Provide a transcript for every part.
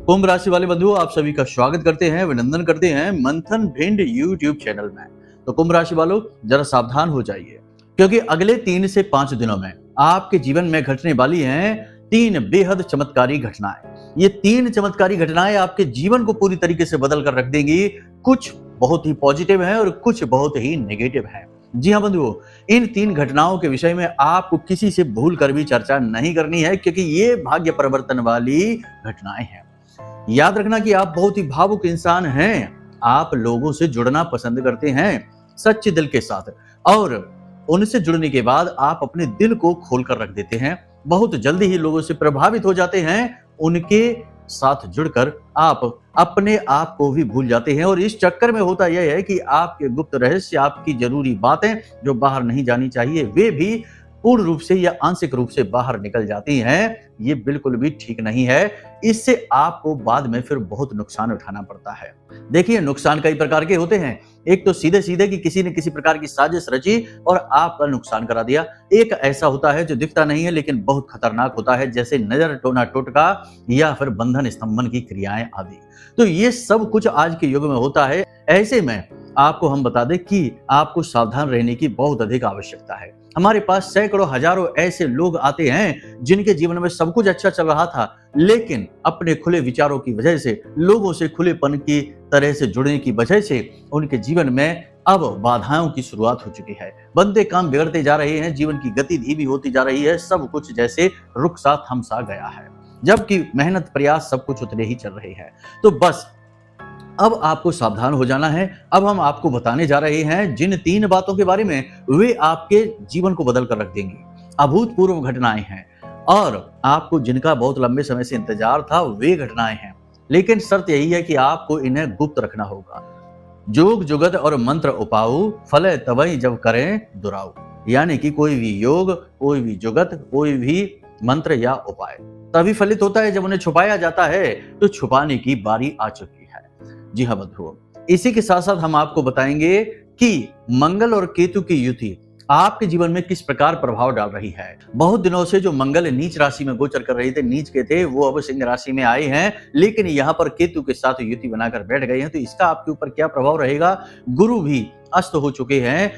कुंभ राशि वाले बंधुओं, आप सभी का स्वागत करते हैं, अभिनंदन करते हैं मंथन भिंड यूट्यूब चैनल में। तो कुंभ राशि वालों, जरा सावधान हो जाइए, क्योंकि अगले 3 से 5 दिनों में आपके जीवन में घटने वाली हैं 3 बेहद चमत्कारी घटनाएं। ये 3 चमत्कारी घटनाएं आपके जीवन को पूरी तरीके से बदल कर रख देंगी। कुछ बहुत ही पॉजिटिव है और कुछ बहुत ही नेगेटिव है। जी हाँ बंधुओं, इन 3 घटनाओं के विषय में आपको किसी से भूल कर भी चर्चा नहीं करनी है, क्योंकि ये भाग्य परिवर्तन वाली घटनाएं हैं। याद रखना कि आप बहुत ही भावुक इंसान हैं। आप लोगों से जुड़ना पसंद करते हैं सच्चे दिल के साथ, और उनसे जुड़ने के बाद आप अपने दिल को खोलकर रख देते हैं। बहुत जल्दी ही लोगों से प्रभावित हो जाते हैं। उनके साथ जुड़कर आप अपने आप को भी भूल जाते हैं, और इस चक्कर में होता यह है कि आपके गुप्त रहस्य, आपकी जरूरी बातें जो बाहर नहीं जानी चाहिए, वे भी पूर्ण रूप से या आंशिक रूप से बाहर निकल जाती हैं। ये बिल्कुल भी ठीक नहीं है। इससे आपको बाद में फिर बहुत नुकसान उठाना पड़ता है। देखिए, नुकसान कई प्रकार के होते हैं। एक तो सीधे सीधे कि किसी ने किसी प्रकार की साजिश रची और आपका नुकसान करा दिया। एक ऐसा होता है जो दिखता नहीं है लेकिन बहुत खतरनाक होता है, जैसे नजर टोना टोटका या फिर बंधन स्तंभन की क्रियाएं आदि। तो ये सब कुछ आज के युग में होता है। ऐसे में आपको हम बता दें कि आपको सावधान रहने की बहुत अधिक आवश्यकता है। हमारे पास सैकड़ों हजारों ऐसे लोग आते हैं जिनके जीवन में सब कुछ अच्छा चल रहा था, लेकिन अपने खुले विचारों की वजह से, लोगों से खुलेपन की तरह से जुड़ने की वजह से उनके जीवन में अब बाधाओं की शुरुआत हो चुकी है। बनते काम बिगड़ते जा रहे हैं, जीवन की गति धीमी होती जा रही है, सब कुछ जैसे रुक सा थम सा गया है, जबकि मेहनत प्रयास सब कुछ उतने ही चल रहे हैं। तो बस अब आपको सावधान हो जाना है। अब हम आपको बताने जा रहे हैं जिन 3 बातों के बारे में वे आपके जीवन को बदल कर रख देंगी। अभूतपूर्व घटनाएं हैं, और आपको जिनका बहुत लंबे समय से इंतजार था वे घटनाएं हैं, लेकिन शर्त यही है कि आपको इन्हें गुप्त रखना होगा। जोग जुगत और मंत्र उपाऊ, फले तवई जब करें दुराऊ। यानी कि कोई भी योग, कोई भी जुगत, कोई भी मंत्र या उपाय तभी फलित होता है जब उन्हें छुपाया जाता है। तो छुपाने की बारी आ चुकी है। जी हाँ बंधुओं, इसी के साथ साथ हम आपको बताएंगे कि मंगल और केतु की युति आपके जीवन में किस प्रकार प्रभाव डाल रही है। बहुत दिनों से जो मंगल नीच राशि में गोचर कर रहे थे, नीच के थे, वो अब सिंह राशि में आए हैं, लेकिन यहाँ पर केतु के साथ युति बनाकर बैठ गए हैं। तो इसका आपके ऊपर क्या प्रभाव रहेगा। गुरु भी अस्त हो चुके हैं,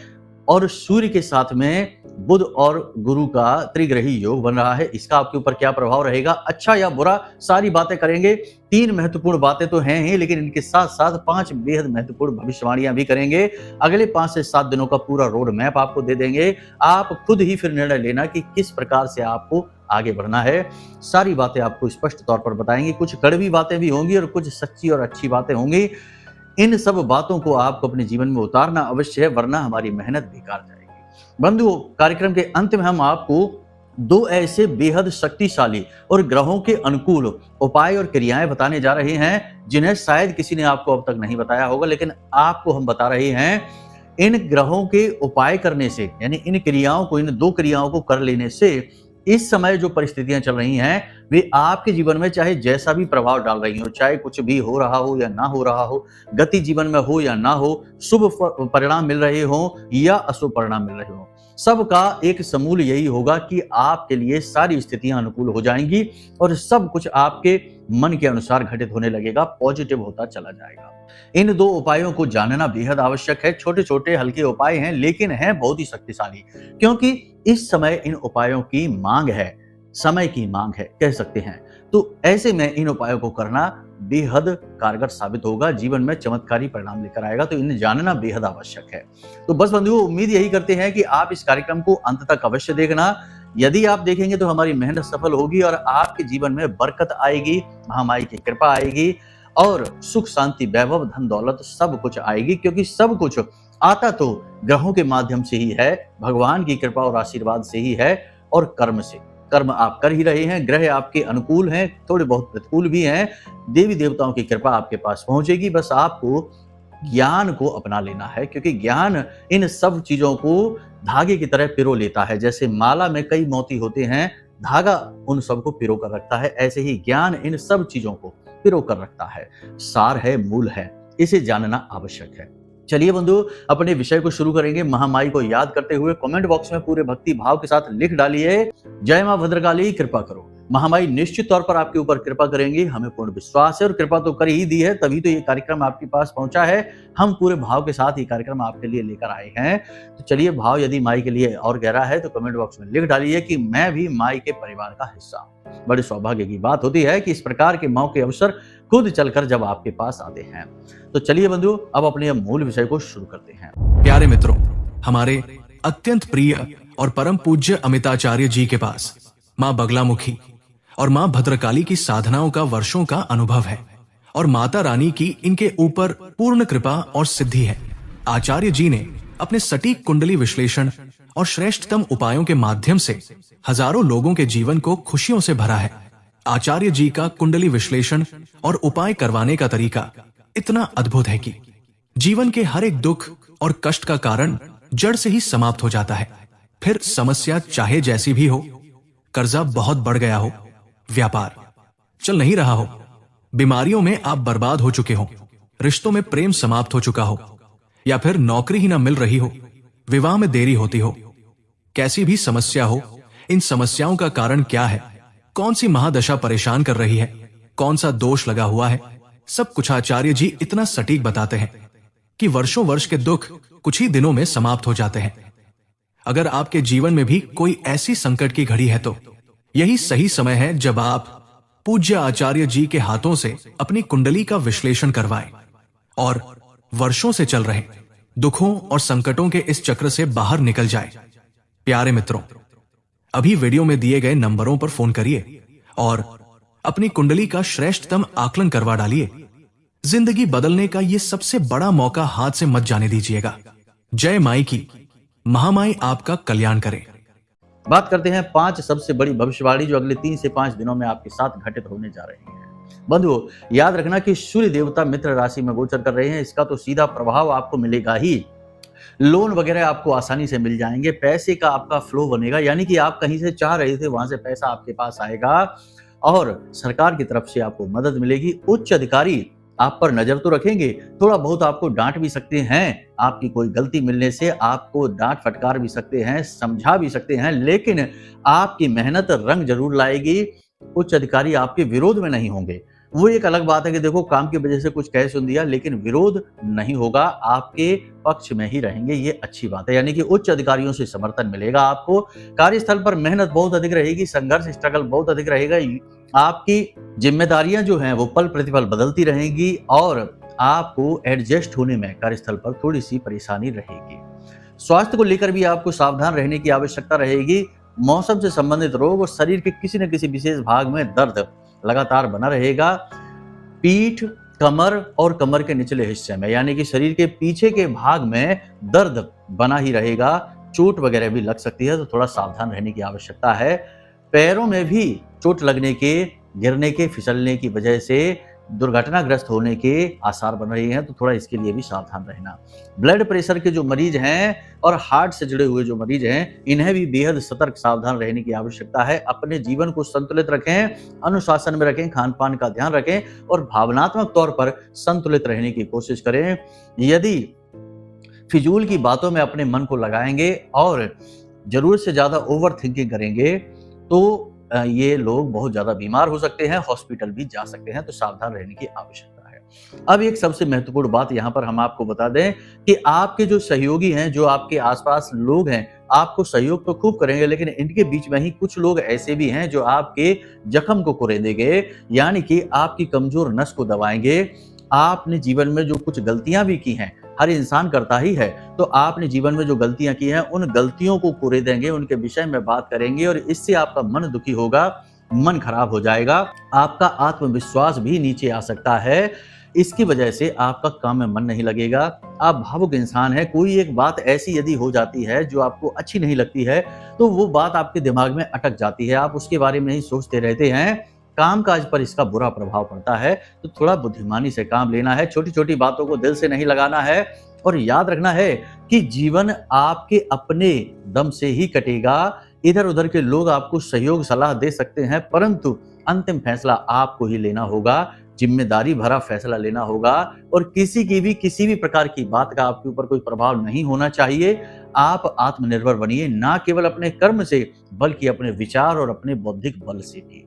और सूर्य के साथ में बुध और गुरु का त्रिग्रही योग बन रहा है। इसका आपके ऊपर क्या प्रभाव रहेगा, अच्छा या बुरा, सारी बातें करेंगे। 3 महत्वपूर्ण बातें तो हैं ही, लेकिन इनके साथ साथ 5 बेहद महत्वपूर्ण भविष्यवाणियां भी करेंगे। अगले 5 से 7 दिनों का पूरा रोड मैप आपको दे देंगे। आप खुद ही फिर निर्णय लेना कि किस प्रकार से आपको आगे बढ़ना है। सारी बातें आपको स्पष्ट तौर पर बताएंगे। कुछ कड़वी बातें भी होंगी और कुछ सच्ची और अच्छी बातें होंगी। इन सब बातों को आपको अपने जीवन में उतारना अवश्य है, वरना हमारी मेहनत बेकार जाएगी। बंधुओं, कार्यक्रम के अंत में हम आपको 2 ऐसे बेहद शक्तिशाली और ग्रहों के अनुकूल उपाय और क्रियाएं बताने जा रहे हैं, जिन्हें शायद किसी ने आपको अब तक नहीं बताया होगा, लेकिन आपको हम बता रहे हैं। इन ग्रहों के उपाय करने से, यानी इन क्रियाओं को, इन 2 क्रियाओं को कर लेने से इस समय जो परिस्थितियां चल रही हैं, वे आपके जीवन में चाहे जैसा भी प्रभाव डाल रही हो, चाहे कुछ भी हो रहा हो या ना हो रहा हो, गति जीवन में हो या ना हो, शुभ परिणाम मिल रहे हो या अशुभ परिणाम मिल रहे हो, सबका एक समूल यही होगा कि आपके लिए सारी स्थितियां अनुकूल हो जाएंगी और सब कुछ आपके मन के अनुसार घटित होने लगेगा, पॉजिटिव होता चला जाएगा। इन 2 उपायों को जानना बेहद आवश्यक है। छोटे छोटे हल्के उपाय हैं, लेकिन हैं बहुत ही शक्तिशाली, क्योंकि इस समय इन उपायों की मांग है, समय की मांग है, कह सकते हैं। तो ऐसे में इन उपायों को करना बेहद कारगर साबित होगा, जीवन में चमत्कारी परिणाम लेकर आएगा। तो इन्हें जानना बेहद आवश्यक है। तो बस बंधुओं, उम्मीद यही करते हैं कि आप इस कार्यक्रम को अंत तक अवश्य देखना। यदि आप देखेंगे तो हमारी मेहनत सफल होगी और आपके जीवन में बरकत आएगी, महामाई की कृपा आएगी, और सुख शांति वैभव धन दौलत सब कुछ आएगी, क्योंकि सब कुछ आता तो ग्रहों के माध्यम से ही है, भगवान की कृपा और आशीर्वाद से ही है, और कर्म से। कर्म आप कर ही रहे हैं, ग्रह आपके अनुकूल हैं, थोड़े बहुत प्रतिकूल भी हैं, देवी देवताओं की कृपा आपके पास पहुंचेगी। बस आपको ज्ञान को अपना लेना है, क्योंकि ज्ञान इन सब चीजों को धागे की तरह पिरो लेता है। जैसे माला में कई मोती होते हैं, धागा उन सबको पिरो कर रखता है, ऐसे ही ज्ञान इन सब चीजों को पिरो कर रखता है। सार है, मूल है, इसे जानना आवश्यक है। चलिए बंधु, अपने विषय को शुरू करेंगे। महामाई को याद करते हुए कमेंट बॉक्स में पूरे भक्ति भाव के साथ लिख डालिए, जय मां भद्रकाली कृपा करो। महामाई निश्चित तौर पर आपके ऊपर कृपा करेंगी, हमें पूर्ण विश्वास है, और कृपा तो कर ही दी है, तभी तो ये कार्यक्रम आपके पास पहुंचा है। हम पूरे भाव के साथ ये कार्यक्रम आपके लिए लेकर आए हैं। तो चलिए, भाव यदि माई के लिए और गहरा है तो कमेंट बॉक्स में लिख डालिए कि मैं भी माई के परिवार का हिस्सा हूं। बड़े सौभाग्य की बात होती है कि इस प्रकार के मौके अवसर खुद चलकर जब आपके पास आते हैं। तो चलिए बंधुओं, अब अपने मूल विषय को शुरू करते हैं। प्यारे मित्रों, हमारे अत्यंत प्रिय और परम पूज्य अमिताचार्य जी के पास माँ बगलामुखी और माँ भद्रकाली की साधनाओं का वर्षों का अनुभव है, और माता रानी की इनके ऊपर पूर्ण कृपा और सिद्धि है। आचार्य जी ने अपने सटीक कुंडली विश्लेषण और श्रेष्ठतम उपायों के माध्यम से हजारों लोगों के जीवन को खुशियों से भरा है। आचार्य जी का कुंडली विश्लेषण और उपाय करवाने का तरीका इतना अद्भुत है कि जीवन के हर एक दुख और कष्ट का कारण जड़ से ही समाप्त हो जाता है। फिर समस्या चाहे जैसी भी हो, कर्जा बहुत बढ़ गया हो, व्यापार चल नहीं रहा हो, बीमारियों में आप बर्बाद हो चुके हो, रिश्तों में प्रेम समाप्त हो चुका हो, या फिर नौकरी ही ना मिल रही हो, विवाह में देरी होती हो, कैसी भी समस्या हो, इन समस्याओं का कारण क्या है, कौन सी महादशा परेशान कर रही है, कौन सा दोष लगा हुआ है, सब कुछ आचार्य जी इतना सटीक बताते हैं कि वर्षों वर्ष के दुख कुछ ही दिनों में समाप्त हो जाते हैं। अगर आपके जीवन में भी कोई ऐसी संकट की घड़ी है तो यही सही समय है जब आप पूज्य आचार्य जी के हाथों से अपनी कुंडली का विश्लेषण करवाएं और वर्षों से चल रहे दुखों और संकटों के इस चक्र से बाहर निकल जाएं। प्यारे मित्रों, अभी वीडियो में दिए गए नंबरों पर फोन करिए और अपनी कुंडली का श्रेष्ठतम आकलन करवा डालिए। जिंदगी बदलने का ये सबसे बड़ा मौका हाथ से मत जाने दीजिएगा। जय माई की। महामाई आपका कल्याण करे। बात करते हैं 5 सबसे बड़ी भविष्यवाणी जो अगले 3 से 5 दिनों में आपके साथ घटित होने जा रही है। बंधुओं, याद रखना कि सूर्य देवता मित्र राशि में गोचर कर रहे हैं, इसका तो सीधा प्रभाव आपको मिलेगा ही। लोन वगैरह आपको आसानी से मिल जाएंगे, पैसे का आपका फ्लो बनेगा, यानी कि आप कहीं से चाह रहे थे वहां से पैसा आपके पास आएगा, और सरकार की तरफ से आपको मदद मिलेगी। उच्च अधिकारी आप पर नजर तो रखेंगे, थोड़ा बहुत आपको डांट भी सकते हैं, आपकी कोई गलती मिलने से आपको डांट फटकार भी सकते हैं, समझा भी सकते हैं, लेकिन आपकी मेहनत रंग जरूर लाएगी। उच्च अधिकारी आपके विरोध में नहीं होंगे। वो एक अलग बात है कि देखो काम की वजह से कुछ कह सुन दिया, लेकिन विरोध नहीं होगा, आपके पक्ष में ही रहेंगे, ये अच्छी बात है। यानी कि उच्च अधिकारियों से समर्थन मिलेगा आपको। कार्यस्थल पर मेहनत बहुत अधिक रहेगी, संघर्ष स्ट्रगल बहुत अधिक रहेगा। आपकी जिम्मेदारियां जो हैं वो पल प्रतिपल बदलती रहेंगी, और आपको एडजस्ट होने में कार्यस्थल पर थोड़ी सी परेशानी रहेगी। स्वास्थ्य को लेकर भी आपको सावधान रहने की आवश्यकता रहेगी। मौसम से संबंधित रोग और शरीर के किसी न किसी विशेष भाग में दर्द लगातार बना रहेगा। पीठ, कमर और कमर के निचले हिस्से में, यानी कि शरीर के पीछे के भाग में दर्द बना ही रहेगा। चोट वगैरह भी लग सकती है, तो थोड़ा सावधान रहने की आवश्यकता है। पैरों में भी चोट लगने के, गिरने के, फिसलने की वजह से दुर्घटनाग्रस्त होने के आसार बन रहे हैं, तो थोड़ा इसके लिए भी सावधान रहना। ब्लड प्रेशर के जो मरीज हैं और हार्ट से जुड़े हुए जो मरीज हैं, इन्हें भी बेहद सतर्क सावधान रहने की आवश्यकता है। अपने जीवन को संतुलित रखें, अनुशासन में रखें, खान पान का ध्यान रखें और भावनात्मक तौर पर संतुलित रहने की कोशिश करें। यदि फिजूल की बातों में अपने मन को लगाएंगे और जरूरत से ज्यादा ओवर थिंकिंग करेंगे तो ये लोग बहुत ज्यादा बीमार हो सकते हैं, हॉस्पिटल भी जा सकते हैं, तो सावधान रहने की आवश्यकता है। अब एक सबसे महत्वपूर्ण बात यहाँ पर हम आपको बता दें कि आपके जो सहयोगी हैं, जो आपके आसपास लोग हैं, आपको सहयोग तो खूब करेंगे, लेकिन इनके बीच में ही कुछ लोग ऐसे भी हैं जो आपके जख्म को कुरेदेंगे, यानी कि आपकी कमजोर नस को दबाएंगे। आपने जीवन में जो कुछ गलतियां भी की हैं, हर इंसान करता ही है, तो आपने जीवन में जो गलतियां की हैं उन गलतियों को कुरेदेंगे, उनके विषय में बात करेंगे, और इससे आपका मन दुखी होगा, मन खराब हो जाएगा, आपका आत्मविश्वास भी नीचे आ सकता है। इसकी वजह से आपका काम में मन नहीं लगेगा, आप भावुक इंसान हैं। कोई एक बात ऐसी यदि हो जाती है जो आपको अच्छी नहीं लगती है, तो वो बात आपके दिमाग में अटक जाती है, आप उसके बारे में ही सोचते रहते हैं, कामकाज पर इसका बुरा प्रभाव पड़ता है। तो थोड़ा बुद्धिमानी से काम लेना है, छोटी छोटी बातों को दिल से नहीं लगाना है, और याद रखना है कि जीवन आपके अपने दम से ही कटेगा। इधर उधर के लोग आपको सहयोग सलाह दे सकते हैं, परंतु अंतिम फैसला आपको ही लेना होगा, जिम्मेदारी भरा फैसला लेना होगा, और किसी भी प्रकार की बात का आपके ऊपर कोई प्रभाव नहीं होना चाहिए। आप आत्मनिर्भर बनिए, ना केवल अपने कर्म से बल्कि अपने विचार और अपने बौद्धिक बल से भी।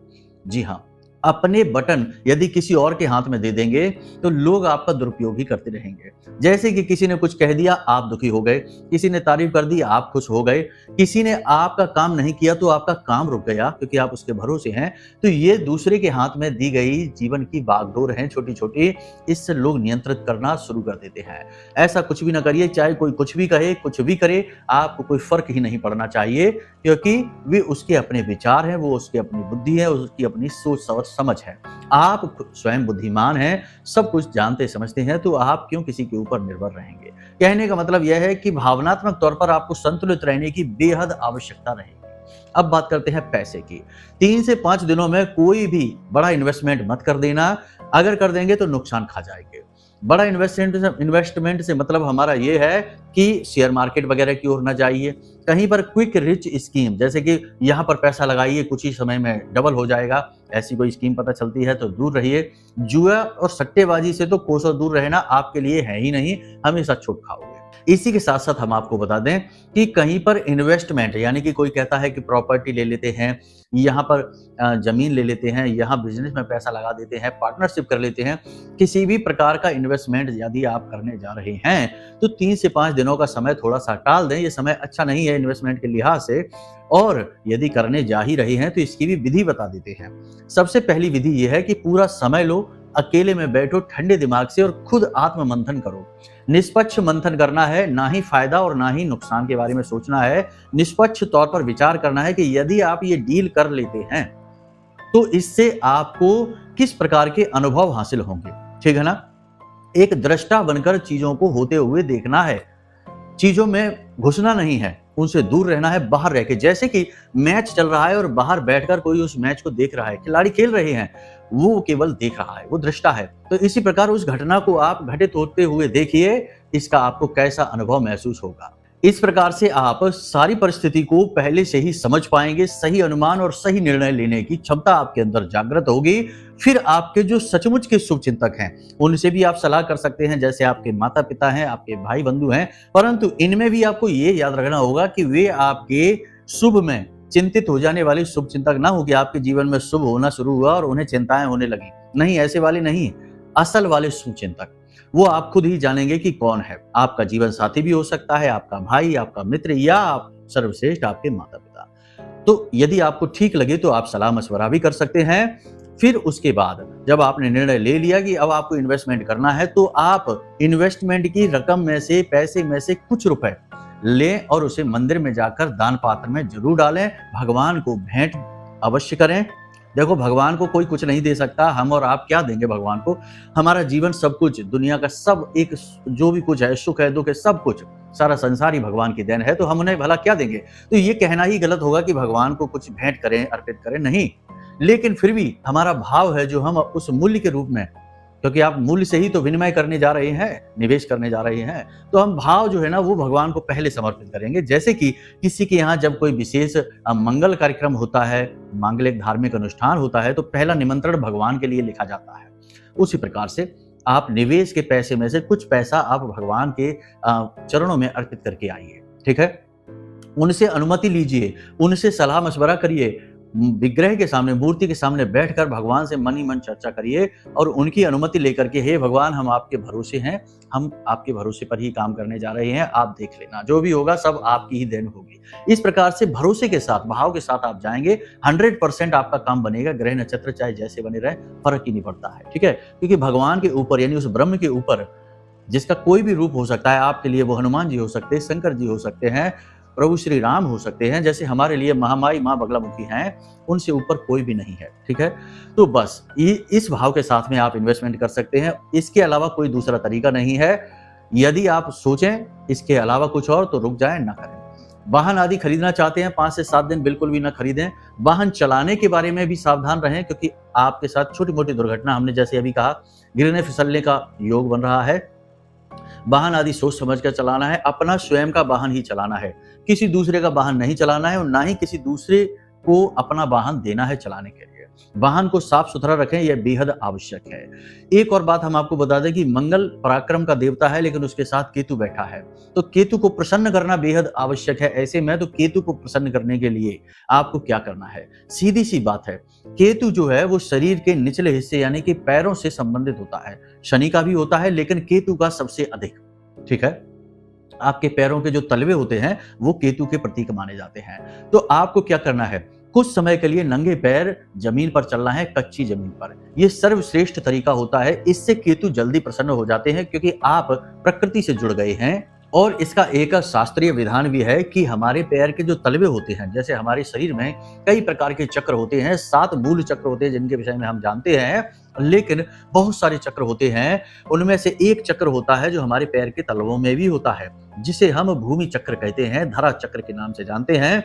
जी हाँ, अपने बटन यदि किसी और के हाथ में दे देंगे तो लोग आपका दुरुपयोग ही करते रहेंगे। जैसे कि किसी ने कुछ कह दिया, आप दुखी हो गए, किसी ने तारीफ कर दी, आप खुश हो गए, किसी ने आपका काम नहीं किया तो आपका काम रुक गया क्योंकि आप उसके भरोसे हैं। तो ये दूसरे के हाथ में दी गई जीवन की बागडोर है छोटी-छोटी, इससे लोग नियंत्रित करना शुरू कर देते हैं। ऐसा कुछ भी ना करिए, चाहे कोई कुछ भी कहे, कुछ भी करे, आपको कोई फ़र्क ही नहीं पड़ना चाहिए क्योंकि वे उसके अपने विचार हैं, वो उसकी अपनी बुद्धि है, उसकी अपनी सोच और समझ है। आप स्वयं बुद्धिमान हैं, सब कुछ जानते समझते हैं, तो आप क्यों किसी के ऊपर निर्भर रहेंगे? कहने का मतलब यह है कि भावनात्मक तौर पर आपको संतुलित रहने की बेहद आवश्यकता रहेगी। अब बात करते हैं पैसे की। 3 से 5 दिनों में कोई भी बड़ा इन्वेस्टमेंट मत कर देना, अगर कर देंगे तो नुकसान खा जाएँगे। बड़ा इन्वेस्टमेंट से मतलब हमारा ये है कि शेयर मार्केट वगैरह की ओर ना जाइए। कहीं पर क्विक रिच स्कीम, जैसे कि यहाँ पर पैसा लगाइए, कुछ ही समय में डबल हो जाएगा, ऐसी कोई स्कीम पता चलती है तो दूर रहिए। जुआ और सट्टेबाजी से तो कोसों दूर रहना आपके लिए है ही नहीं, हमेशा छूट खाओगे। इसी के साथ-साथ हम आपको बता दें कि कहीं पर इन्वेस्टमेंट, यानी कि कोई कहता है कि प्रॉपर्टी ले लेते हैं, यहाँ पर ज़मीन ले लेते हैं, यहाँ बिज़नेस में पैसा लगा देते हैं, पार्टनरशिप कर लेते हैं। किसी भी प्रकार का इन्वेस्टमेंट यदि आप करने जा रहे हैं, तो 3 से 5 दिनों का समय थोड़ा-सा टाल दें, ये समय अच्छा नहीं है इन्वेस्टमेंट के लिहाज से। और यदि करने जा ही रहे हैं, तो इसकी भी विधि बता देते हैं। सबसे पहली विधि ये है कि पूरा समय लो, अकेले में बैठो ठंडे दिमाग से और खुद आत्म मंथन करो। निष्पक्ष मंथन करना है, ना ही फायदा और ना ही नुकसान के बारे में सोचना है। निष्पक्ष तौर पर विचार करना है कि यदि आप ये डील कर लेते हैं, तो इससे आपको किस प्रकार के अनुभव हासिल होंगे, ठीक है ना? एक दृष्टा बनकर चीजों को होते हुए देखना है, चीजों में घुसना नहीं है, उनसे दूर रहना है, बाहर रह के। जैसे कि मैच चल रहा है और बाहर बैठकर कोई उस मैच को देख रहा है, खिलाड़ी खेल रहे हैं, वो केवल देख रहा है, वो दृष्टा है। तो इसी प्रकार उस घटना को आप घटित होते हुए देखिए, इसका आपको कैसा अनुभव महसूस होगा। इस प्रकार से आप सारी परिस्थिति को पहले से ही समझ पाएंगे, सही अनुमान और सही निर्णय लेने की क्षमता आपके अंदर जागृत होगी। फिर आपके जो सचमुच के शुभचिंतक हैं, उनसे भी आप सलाह कर सकते हैं, जैसे आपके माता-पिता हैं, आपके भाई-बंधु हैं, परंतु इनमें भी आपको ये याद रखना होगा कि वे आपके शुभ में चिंतित हो जाने वाले शुभचिंतक ना हो कि आपके जीवन में शुभ होना शुरू हुआ और उन्हें चिंताएं होने लगी। नहीं, ऐसे वाले नहीं, असल वाले शुभचिंतक वो आप खुद ही जानेंगे कि कौन है। आपका जीवन साथी भी हो सकता है, आपका भाई, आपका मित्र या आप सर्वश्रेष्ठ आपके माता-पिता। तो यदि आपको ठीक लगे तो आप सलाह मशवरा भी कर सकते हैं। फिर उसके बाद जब आपने निर्णय ले लिया कि अब आपको इन्वेस्टमेंट करना है, तो आप इन्वेस्टमेंट की रकम में से, पैसे में से कुछ रुपए लें और उसे मंदिर में जाकर दान पात्र में जरूर डालें। भगवान को भेंट अवश्य करें। देखो, भगवान को कोई कुछ नहीं दे सकता, हम और आप क्या देंगे भगवान को? हमारा जीवन सब कुछ, दुनिया का सब एक जो भी कुछ है, सुख है, दुख है, सब कुछ, सारा संसार ही भगवान की देन है, तो हम उन्हें भला क्या देंगे? तो ये कहना ही गलत होगा कि भगवान को कुछ भेंट करें, अर्पित करें, नहीं। लेकिन फिर भी हमारा भाव है जो हम उस मूल्य के रूप में, क्योंकि आप मूल्य से ही तो विनिमय करने जा रहे हैं, निवेश करने जा रहे हैं, तो हम भाव जो है ना वो भगवान को पहले समर्पित करेंगे। जैसे कि किसी के यहाँ जब कोई विशेष मंगल कार्यक्रम होता है, मांगलिक धार्मिक अनुष्ठान होता है, तो पहला निमंत्रण भगवान के लिए लिखा जाता है। उसी प्रकार से आप निवेश के पैसे में से कुछ पैसा आप भगवान के चरणों में अर्पित करके आइए, ठीक है? उनसे अनुमति लीजिए, उनसे सलाह मशवरा करिए, विग्रह के सामने, मूर्ति के सामने बैठकर भगवान से मन ही मन चर्चा करिए और उनकी अनुमति लेकर के, हे भगवान, हम आपके भरोसे हैं, हम आपके भरोसे पर ही काम करने जा रहे हैं, आप देख लेना, जो भी होगा सब आपकी ही देन होगी। इस प्रकार से भरोसे के साथ, भाव के साथ आप जाएंगे, 100% आपका काम बनेगा। ग्रह नक्षत्र चाहे जैसे बने रहे, फर्क ही नहीं पड़ता है, ठीक है? क्योंकि भगवान के ऊपर, यानी उस ब्रह्म के ऊपर, जिसका कोई भी रूप हो सकता है, आपके लिए वो हनुमान जी हो सकते हैं, शंकर जी हो सकते हैं, प्रभु श्री राम हो सकते हैं, जैसे हमारे लिए महामाई माँ बगलामुखी हैं, उनसे ऊपर कोई भी नहीं है, ठीक है? तो बस इस भाव के साथ में आप इन्वेस्टमेंट कर सकते हैं। इसके अलावा कोई दूसरा तरीका नहीं है। यदि आप सोचें इसके अलावा कुछ और, तो रुक जाएं, ना करें। वाहन आदि खरीदना चाहते हैं, 5 से 7 दिन बिल्कुल भी ना खरीदें। वाहन चलाने के बारे में भी सावधान रहें, क्योंकि आपके साथ छोटी मोटी दुर्घटना, हमने जैसे अभी कहा, गिरने फिसलने का योग बन रहा है। वाहन आदि सोच समझ कर चलाना है, अपना स्वयं का वाहन ही चलाना है, किसी दूसरे का वाहन नहीं चलाना है और ना ही किसी दूसरे को अपना वाहन देना है चलाने के लिए। वाहन को साफ सुथरा रखें, यह बेहद आवश्यक है। एक और बात हम आपको बता दें कि मंगल पराक्रम का देवता है, लेकिन उसके साथ केतु बैठा है, तो केतु को प्रसन्न करना बेहद आवश्यक है। ऐसे में तो केतु को प्रसन्न करने के लिए आपको क्या करना है, सीधी सी बात है, केतु जो है वो शरीर के निचले हिस्से यानी कि पैरों से संबंधित होता है। शनि का भी होता है, लेकिन केतु का सबसे अधिक। ठीक है, आपके पैरों के जो तलवे होते हैं वो केतु के प्रतीक माने जाते हैं। तो आपको क्या करना है, कुछ समय के लिए नंगे पैर जमीन पर चलना है, कच्ची जमीन पर। यह सर्वश्रेष्ठ तरीका होता है। इससे केतु जल्दी प्रसन्न हो जाते हैं, क्योंकि आप प्रकृति से जुड़ गए हैं। और इसका एक शास्त्रीय विधान भी है कि हमारे पैर के जो तलवे होते हैं, जैसे हमारे शरीर में कई प्रकार के चक्र होते हैं, 7 मूल चक्र होते हैं जिनके विषय में हम जानते हैं, लेकिन बहुत सारे चक्र होते हैं। उनमें से एक चक्र होता है जो हमारे पैर के तलवों में भी होता है, जिसे हम भूमि चक्र कहते हैं, धरा चक्र के नाम से जानते हैं।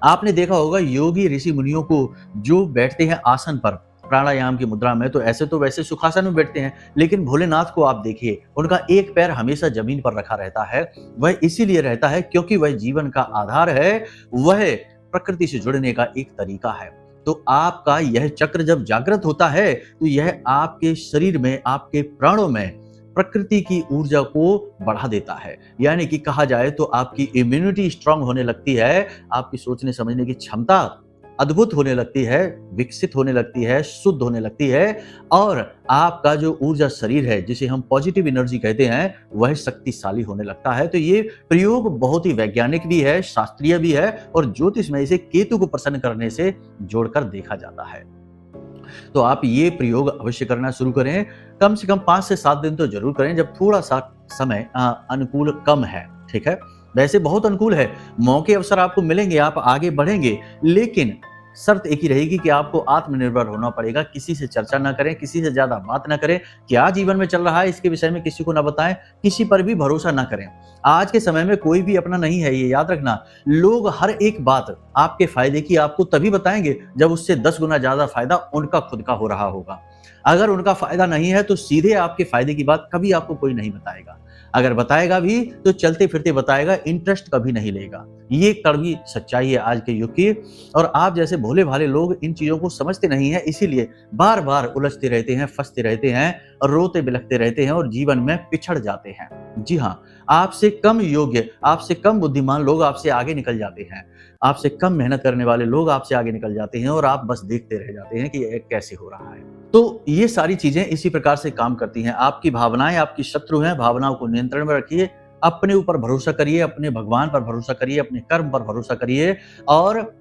आपने देखा होगा योगी ऋषि मुनियों को जो बैठते हैं आसन पर प्राणायाम की मुद्रा में, तो ऐसे तो वैसे सुखासन में बैठते हैं, लेकिन भोलेनाथ को आप देखिए, उनका एक पैर हमेशा जमीन पर रखा रहता है। वह इसीलिए रहता है क्योंकि वह जीवन का आधार है, वह प्रकृति से जुड़ने का एक तरीका है। तो आपका यह चक्र जब जागृत होता है तो यह आपके शरीर में, आपके प्राणों में प्रकृति की ऊर्जा को बढ़ा देता है। यानी कि कहा जाए तो आपकी इम्यूनिटी स्ट्रांग होने लगती है, आपकी सोचने समझने की क्षमता अद्भुत होने लगती है, विकसित होने लगती है, शुद्ध होने लगती है, और आपका जो ऊर्जा शरीर है, जिसे हम पॉजिटिव एनर्जी कहते हैं, वह शक्तिशाली होने लगता है। तो ये प्रयोग बहुत ही वैज्ञानिक भी है, शास्त्रीय भी है, और ज्योतिष में इसे केतु को प्रसन्न करने से जोड़कर देखा जाता है। तो आप ये प्रयोग अवश्य करना शुरू करें, कम से कम 5 से 7 दिन तो जरूर करें, जब थोड़ा सा समय अनुकूल कम है। ठीक है, वैसे बहुत अनुकूल है, मौके अवसर आपको मिलेंगे, आप आगे बढ़ेंगे, लेकिन शर्त एक ही रहेगी कि आपको आत्मनिर्भर होना पड़ेगा। किसी से चर्चा ना करें, किसी से ज्यादा बात ना करें, क्या जीवन में चल रहा है इसके विषय में किसी को ना बताएं, किसी पर भी भरोसा ना करें। आज के समय में कोई भी अपना नहीं है, ये याद रखना। लोग हर एक बात आपके फायदे की आपको तभी बताएंगे जब उससे 10 गुना ज्यादा फायदा उनका खुद का हो रहा होगा। अगर उनका फायदा नहीं है तो सीधे आपके फायदे की बात कभी आपको कोई नहीं बताएगा। अगर बताएगा भी तो चलते फिरते बताएगा, इंटरेस्ट कभी नहीं लेगा। ये कड़वी सच्चाई है आज के युग की, और आप जैसे भोले भाले लोग इन चीजों को समझते नहीं है, इसीलिए बार बार उलझते रहते हैं, फंसते रहते हैं, और रोते बिलखते रहते हैं, और जीवन में पिछड़ जाते हैं। जी हाँ, आपसे कम योग्य, आपसे कम बुद्धिमान लोग आपसे आगे निकल जाते हैं, आपसे कम मेहनत करने वाले लोग आपसे आगे निकल जाते हैं, और आप बस देखते रह जाते हैं कि यह कैसे हो रहा है। तो ये सारी चीजें इसी प्रकार से काम करती हैं। आपकी भावनाएं आपकी शत्रु हैं, भावनाओं को नियंत्रण में रखिए, अपने ऊपर भरोसा करिए, अपने भगवान पर भरोसा करिए, अपने कर्म पर भरोसा करिए, और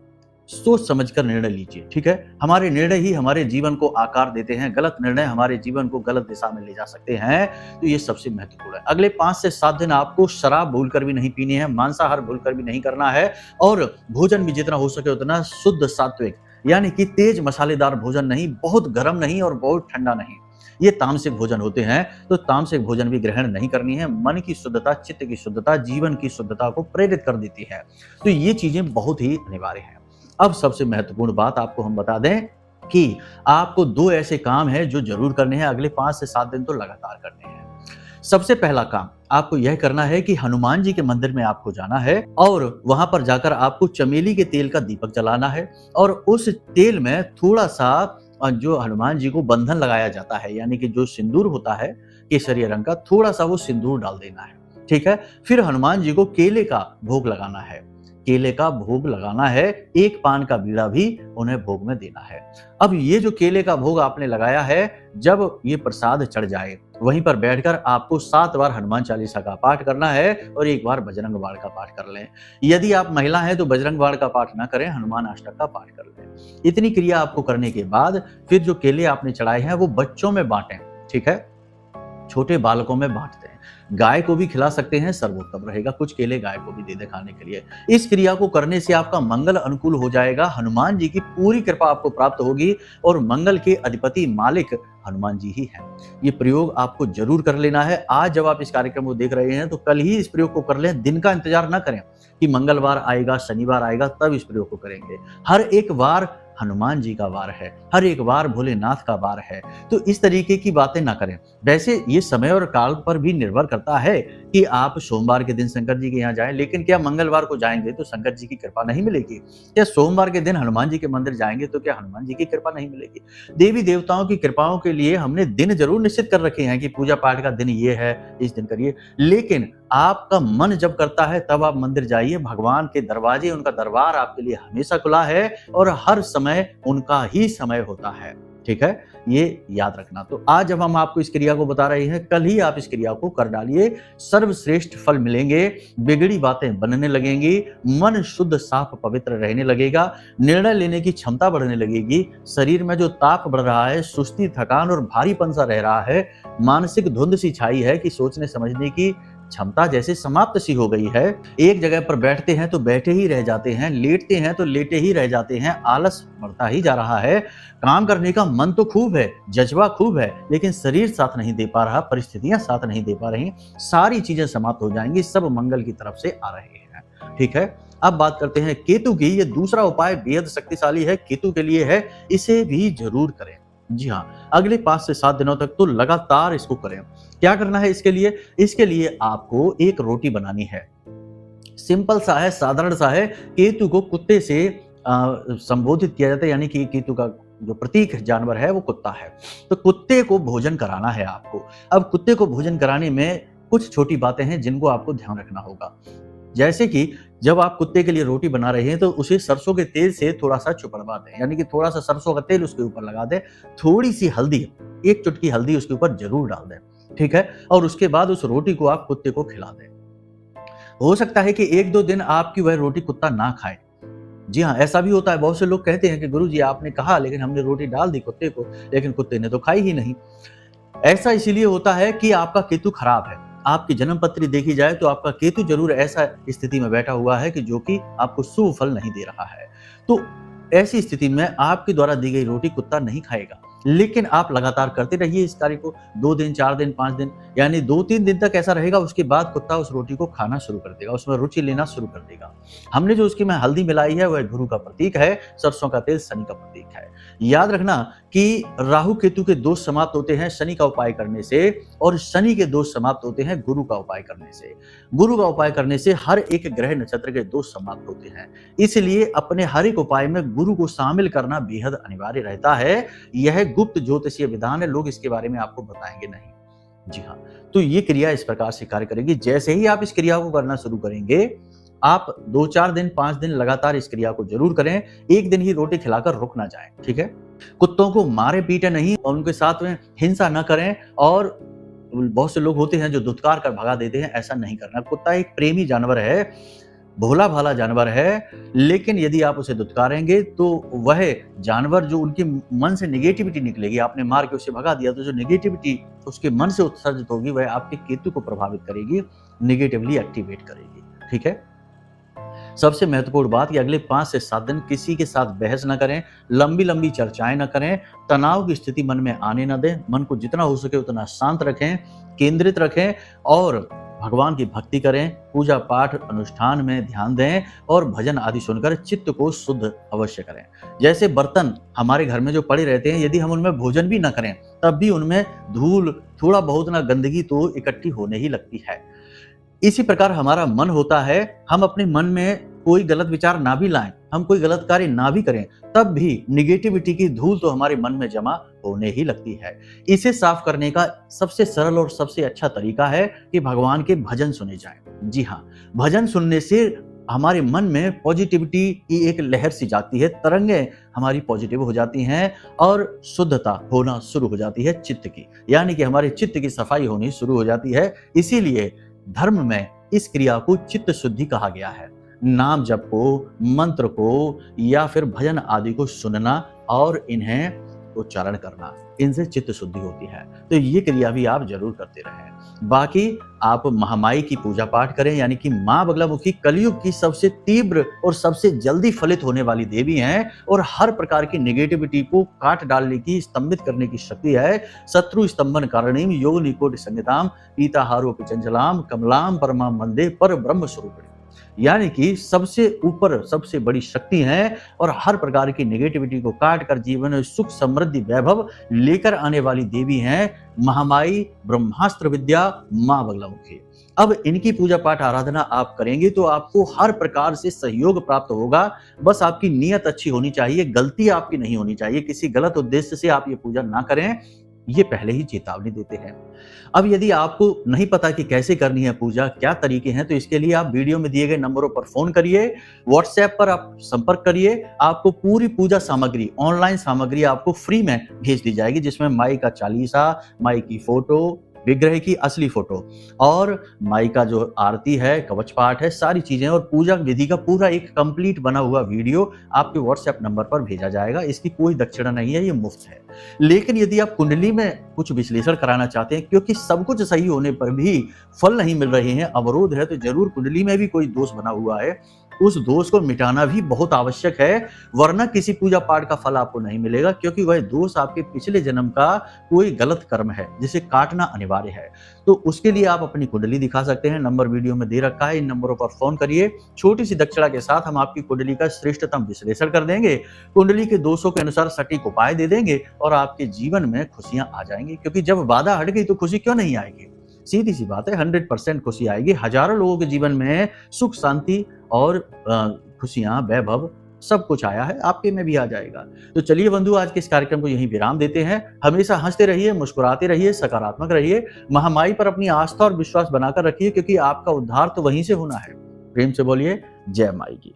सोच समझकर निर्णय लीजिए। ठीक है, हमारे निर्णय ही हमारे जीवन को आकार देते हैं, गलत निर्णय हमारे जीवन को गलत दिशा में ले जा सकते हैं। तो ये सबसे महत्वपूर्ण है। अगले 5 से 7 दिन आपको शराब भूलकर भी नहीं पीनी है, मांसाहार भूलकर भी नहीं करना है, और भोजन भी जितना हो सके उतना शुद्ध सात्विक, यानी कि तेज मसालेदार भोजन नहीं, बहुत गर्म नहीं और बहुत ठंडा नहीं। ये तामसिक भोजन होते हैं, तो तामसिक भोजन भी ग्रहण नहीं करनी है। मन की शुद्धता, चित्त की शुद्धता, जीवन की शुद्धता को प्रेरित कर देती है। तो ये चीजें बहुत ही अनिवार्य हैं। अब सबसे महत्वपूर्ण बात आपको हम बता दें कि आपको 2 ऐसे काम हैं जो जरूर करने हैं, अगले 5 से 7 दिन तो लगातार करने हैं। सबसे पहला काम आपको यह करना है कि हनुमान जी के मंदिर में आपको जाना है, और वहां पर जाकर आपको चमेली के तेल का दीपक जलाना है, और उस तेल में थोड़ा सा जो हनुमान जी को बंधन लगाया जाता है, यानी कि जो सिंदूर होता है केसरिया रंग का, थोड़ा सा वो सिंदूर डाल देना है। ठीक है, फिर हनुमान जी को केले का भोग लगाना है, केले का भोग लगाना है, 1 पान का बीड़ा भी उन्हें भोग में देना है। अब ये जो केले का भोग आपने लगाया है, जब ये प्रसाद चढ़ जाए, वहीं पर बैठकर आपको 7 बार हनुमान चालीसा का पाठ करना है, और 1 बार बजरंग बाण का पाठ कर लें। यदि आप महिला हैं तो बजरंग बाण का पाठ ना करें, हनुमान अष्टक का पाठ कर लें। इतनी क्रिया आपको करने के बाद फिर जो केले आपने चढ़ाए हैं वो बच्चों में बांटें। ठीक है, छोटे बालकों में बांटते हैं, गाय को भी खिला सकते हैं, सर्वोत्तम रहेगा। कुछ केले गाय को भी दे दे खाने के लिए। इस क्रिया को करने से आपका मंगल अनुकूल हो जाएगा, हनुमान जी की पूरी कृपा आपको प्राप्त होगी, और मंगल के अधिपति मालिक हनुमान जी ही हैं। ये प्रयोग आपको जरूर कर लेना है। आज जब आप इस कार्यक्रम को देख रहे हैं तो कल ही इस प्रयोग को कर लें, दिन का इंतजार ना करें कि मंगलवार आएगा, शनिवार आएगा तब इस प्रयोग को करेंगे। हर एक बार हनुमान जी का वार है, हर एक वार भोलेनाथ का वार है। तो इस तरीके की बातें ना करें। वैसे ये समय और काल पर भी निर्भर करता है कि आप सोमवार के दिन शंकर जी के यहाँ जाएं, लेकिन क्या मंगलवार को जाएंगे तो शंकर जी की कृपा नहीं मिलेगी? क्या सोमवार के दिन हनुमान जी के मंदिर जाएंगे तो क्या हनुमान जी की कृपा नहीं मिलेगी? देवी देवताओं की कृपाओं के लिए हमने दिन जरूर निश्चित कर रखे हैं कि पूजा पाठ का दिन ये है, इस दिन करिए, लेकिन आपका मन जब करता है तब आप मंदिर जाइए। भगवान के दरवाजे, उनका दरबार आपके लिए हमेशा खुला है और हर समय उनका ही समय होता है। ठीक है, ये याद रखना। तो आज जब हम आपको इस क्रिया को बता रहे हैं, कल ही आप इस क्रिया को कर डालिए, सर्वश्रेष्ठ फल मिलेंगे, बिगड़ी बातें बनने लगेंगी, मन शुद्ध साफ पवित्र रहने लगेगा, निर्णय लेने की क्षमता बढ़ने लगेगी, शरीर में जो ताप बढ़ रहा है, सुस्ती, थकान और भारीपन सा रह रहा है, मानसिक धुंध सी छाई है कि सोचने समझने की क्षमता जैसे समाप्त सी हो गई है, एक जगह पर बैठते हैं तो बैठे ही रह जाते हैं, लेटते हैं तो लेटे ही रह जाते हैं, आलस बढ़ता ही जा रहा है, काम करने का मन तो खूब है, जज्बा खूब है, लेकिन शरीर साथ नहीं दे पा रहा, परिस्थितियां साथ नहीं दे पा रही, सारी चीजें समाप्त हो जाएंगी, सब मंगल की तरफ से आ रहे हैं। ठीक है, अब बात करते हैं केतु की। ये दूसरा उपाय बेहद शक्तिशाली है, केतु के लिए है, इसे भी जरूर करें। जी हाँ, अगले 5 से 7 दिनों तक तो लगातार इसको करें। क्या करना है इसके लिए? इसके लिए आपको एक रोटी बनानी है, सिंपल सा है, साधारण सा है। केतु को कुत्ते से संबोधित किया जाता है, यानी कि केतु का जो प्रतीक जानवर है वो कुत्ता है, तो कुत्ते को भोजन कराना है आपको। अब कुत्ते को भोजन कराने में कुछ छोटी बातें हैं जिनको आपको ध्यान रखना होगा। जैसे कि जब आप कुत्ते के लिए रोटी बना रहे हैं तो उसे सरसों के तेल से थोड़ा सा चुपड़वा दें, यानी कि थोड़ा सा सरसों का तेल उसके ऊपर लगा दें, थोड़ी सी हल्दी, एक चुटकी हल्दी उसके ऊपर जरूर डाल दें। ठीक है, और उसके बाद उस रोटी को आप कुत्ते को खिला दें। हो सकता है कि 1-2 दिन आपकी वह रोटी कुत्ता ना खाए। जी हाँ, ऐसा भी होता है। बहुत से लोग कहते हैं कि गुरुजी आपने कहा लेकिन हमने रोटी डाल दी कुत्ते को, लेकिन कुत्ते ने तो खाई ही नहीं। ऐसा इसीलिए होता है कि आपका केतु खराब है। आपकी जन्म पत्री देखी जाए तो आपका केतु जरूर ऐसा स्थिति में बैठा हुआ है कि जो कि आपको शुभ फल नहीं दे रहा है। तो ऐसी स्थिति में आपके द्वारा दी गई रोटी कुत्ता नहीं खाएगा, लेकिन आप लगातार करते रहिए इस कार्य को। 2 दिन, 4 दिन, 5 दिन, यानी 2-3 दिन तक ऐसा रहेगा। उसके बाद कुत्ता उस रोटी को खाना शुरू कर देगा, उसमें रुचि लेना शुरू कर देगा। हमने जो उसकी में हल्दी मिलाई है वह गुरु का प्रतीक है, सरसों का तेल शनि का प्रतीक है। याद रखना कि राहु केतु के दोष समाप्त होते हैं शनि का उपाय करने से, और शनि के दोष समाप्त होते हैं गुरु का उपाय करने से। गुरु का उपाय करने से हर एक ग्रह नक्षत्र के दोष समाप्त होते हैं। इसलिए अपने हर एक उपाय में गुरु को शामिल करना बेहद अनिवार्य रहता है। यह गुप्त ज्योतिषीय विधान है, लोग इसके बारे में आपको बताएंगे नहीं। जी हाँ, तो ये क्रिया इस प्रकार से कार्य करेगी। जैसे ही आप इस क्रिया को करना शुरू करेंगे, आप 2-4 दिन, 5 दिन लगातार इस क्रिया को जरूर करें। एक दिन ही रोटी खिलाकर रुक ना जाएं। ठीक है, कुत्तों को मारे पीटे नहीं और उनके साथ में हिंसा न करें। और बहुत से लोग होते हैं जो धुतकार कर भगा देते हैं, ऐसा नहीं करना। कुत्ता एक प्रेमी जानवर है, भोला भाला जानवर है, लेकिन यदि आप उसे धुतकारेंगे तो वह जानवर जो उनके मन से नेगेटिविटी निकलेगी, आपने मार के उसे भगा दिया तो जो नेगेटिविटी उसके मन से उत्सर्जित होगी वह आपके केतु को प्रभावित करेगी, नेगेटिवली एक्टिवेट करेगी। ठीक है, सबसे महत्वपूर्ण बात कि अगले 5 से 7 दिन किसी के साथ बहस न करें, लंबी लंबी चर्चाएं न करें, तनाव की स्थिति मन में आने न दें। मन को जितना हो सके उतना शांत रखें, केंद्रित रखें और भगवान की भक्ति करें, पूजा पाठ अनुष्ठान में ध्यान दें और भजन आदि सुनकर चित्त को शुद्ध अवश्य करें। जैसे बर्तन हमारे घर में जो पड़े रहते हैं, यदि हम उनमें भोजन भी न करें तब भी उनमें धूल, थोड़ा बहुत ना गंदगी तो इकट्ठी होने ही लगती है। इसी प्रकार हमारा मन होता है, हम अपने मन में कोई गलत विचार ना भी लाएं, हम कोई गलत कार्य ना भी करें, तब भी निगेटिविटी की धूल तो हमारे मन में जमा होने ही लगती है। इसे साफ करने का सबसे सरल और सबसे अच्छा तरीका है कि भगवान के भजन सुने जाएं। जी हाँ, भजन सुनने से हमारे मन में पॉजिटिविटी की एक लहर सी जाती है, तरंगें हमारी पॉजिटिव हो जाती हैं और शुद्धता होना शुरू हो जाती है चित्त की, यानी कि हमारे चित्त की सफाई होनी शुरू हो जाती है। इसीलिए धर्म में इस क्रिया को चित्त शुद्धि कहा गया है। नाम जप को, मंत्र को या फिर भजन आदि को सुनना और इन्हें उच्चारण करना, इनसे चित्त शुद्धि होती है। तो ये क्रिया भी आप जरूर करते रहें। बाकी आप महामाई की पूजा पाठ करें, यानी कि माँ बगलामुखी कलयुग की सबसे तीव्र और सबसे जल्दी फलित होने वाली देवी हैं और हर प्रकार की नेगेटिविटी को काट डालने की, स्तंभित करने की शक्ति है। शत्रु स्तंभन कारणीम योग निकोट संगताम पीताहारो चंचलाम कमलाम परमा मंदे पर ब्रह्म स्वरूप। यानी कि सबसे ऊपर सबसे बड़ी शक्ति है और हर प्रकार की नेगेटिविटी को काट कर जीवन में सुख समृद्धि वैभव लेकर आने वाली देवी हैं महामाई ब्रह्मास्त्र विद्या मां बगलामुखी। अब इनकी पूजा पाठ आराधना आप करेंगे तो आपको हर प्रकार से सहयोग प्राप्त होगा। बस आपकी नीयत अच्छी होनी चाहिए, गलती आपकी नहीं होनी चाहिए। किसी गलत उद्देश्य से आप ये पूजा ना करें, ये पहले ही चेतावनी देते हैं। अब यदि आपको नहीं पता कि कैसे करनी है पूजा, क्या तरीके हैं, तो इसके लिए आप वीडियो में दिए गए नंबरों पर फोन करिए, व्हाट्सएप पर आप संपर्क करिए। आपको पूरी पूजा सामग्री, ऑनलाइन सामग्री आपको फ्री में भेज दी जाएगी, जिसमें माई का चालीसा, माई की फोटो, विग्रह की असली फोटो और माई का जो आरती है, कवच पाठ है, सारी चीजें और पूजा विधि का पूरा एक कंप्लीट बना हुआ वीडियो आपके व्हाट्सएप नंबर पर भेजा जाएगा। इसकी कोई दक्षिणा नहीं है, ये मुफ्त है। लेकिन यदि आप कुंडली में कुछ विश्लेषण कराना चाहते हैं, क्योंकि सब कुछ सही होने पर भी फल नहीं मिल रहे हैं, अवरोध है, तो जरूर कुंडली में भी कोई दोष बना हुआ है, उस दोष को मिटाना भी बहुत आवश्यक है, वरना किसी पूजा पाठ का फल आपको नहीं मिलेगा, क्योंकि वह दोष आपके पिछले जन्म का कोई गलत कर्म है जिसे काटना अनिवार्य है। तो उसके लिए आप अपनी कुंडली दिखा सकते हैं, नंबर वीडियो में दे रखा है, इन नंबरों पर फोन करिए। छोटी सी दक्षिणा के साथ हम आपकी कुंडली का श्रेष्ठतम विश्लेषण कर देंगे, कुंडली के दोषों के अनुसार सटीक उपाय दे देंगे और आपके जीवन में खुशियां आ जाएंगी। क्योंकि जब बाधा हट गई तो खुशी क्यों नहीं आएगी? सीधी सी बात है, 100% खुशी आएगी। हजारों लोगों के जीवन में सुख शांति और खुशियां, वैभव सब कुछ आया है, आपके में भी आ जाएगा। तो चलिए बंधु, आज के इस कार्यक्रम को यहीं विराम देते हैं। हमेशा हंसते रहिए, मुस्कुराते रहिए, सकारात्मक रहिए, महामाई पर अपनी आस्था और विश्वास बनाकर रखिए, क्योंकि आपका उद्धार तो वहीं से होना है। प्रेम से बोलिए जय माई की।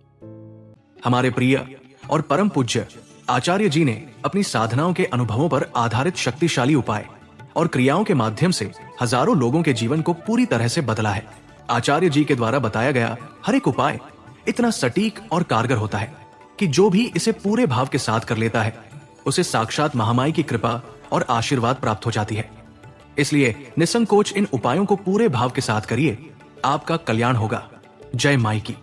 हमारे प्रिय और परम पूज्य आचार्य जी ने अपनी साधनाओं के अनुभवों पर आधारित शक्तिशाली उपाय और क्रियाओं के माध्यम से हजारों लोगों के जीवन को पूरी तरह से बदला है। आचार्य जी के द्वारा बताया गया हर एक उपाय इतना सटीक और कारगर होता है कि जो भी इसे पूरे भाव के साथ कर लेता है, उसे साक्षात महामाई की कृपा और आशीर्वाद प्राप्त हो जाती है। इसलिए निसंकोच इन उपायों को पूरे भाव के साथ करिए, आपका कल्याण होगा। जय माई की।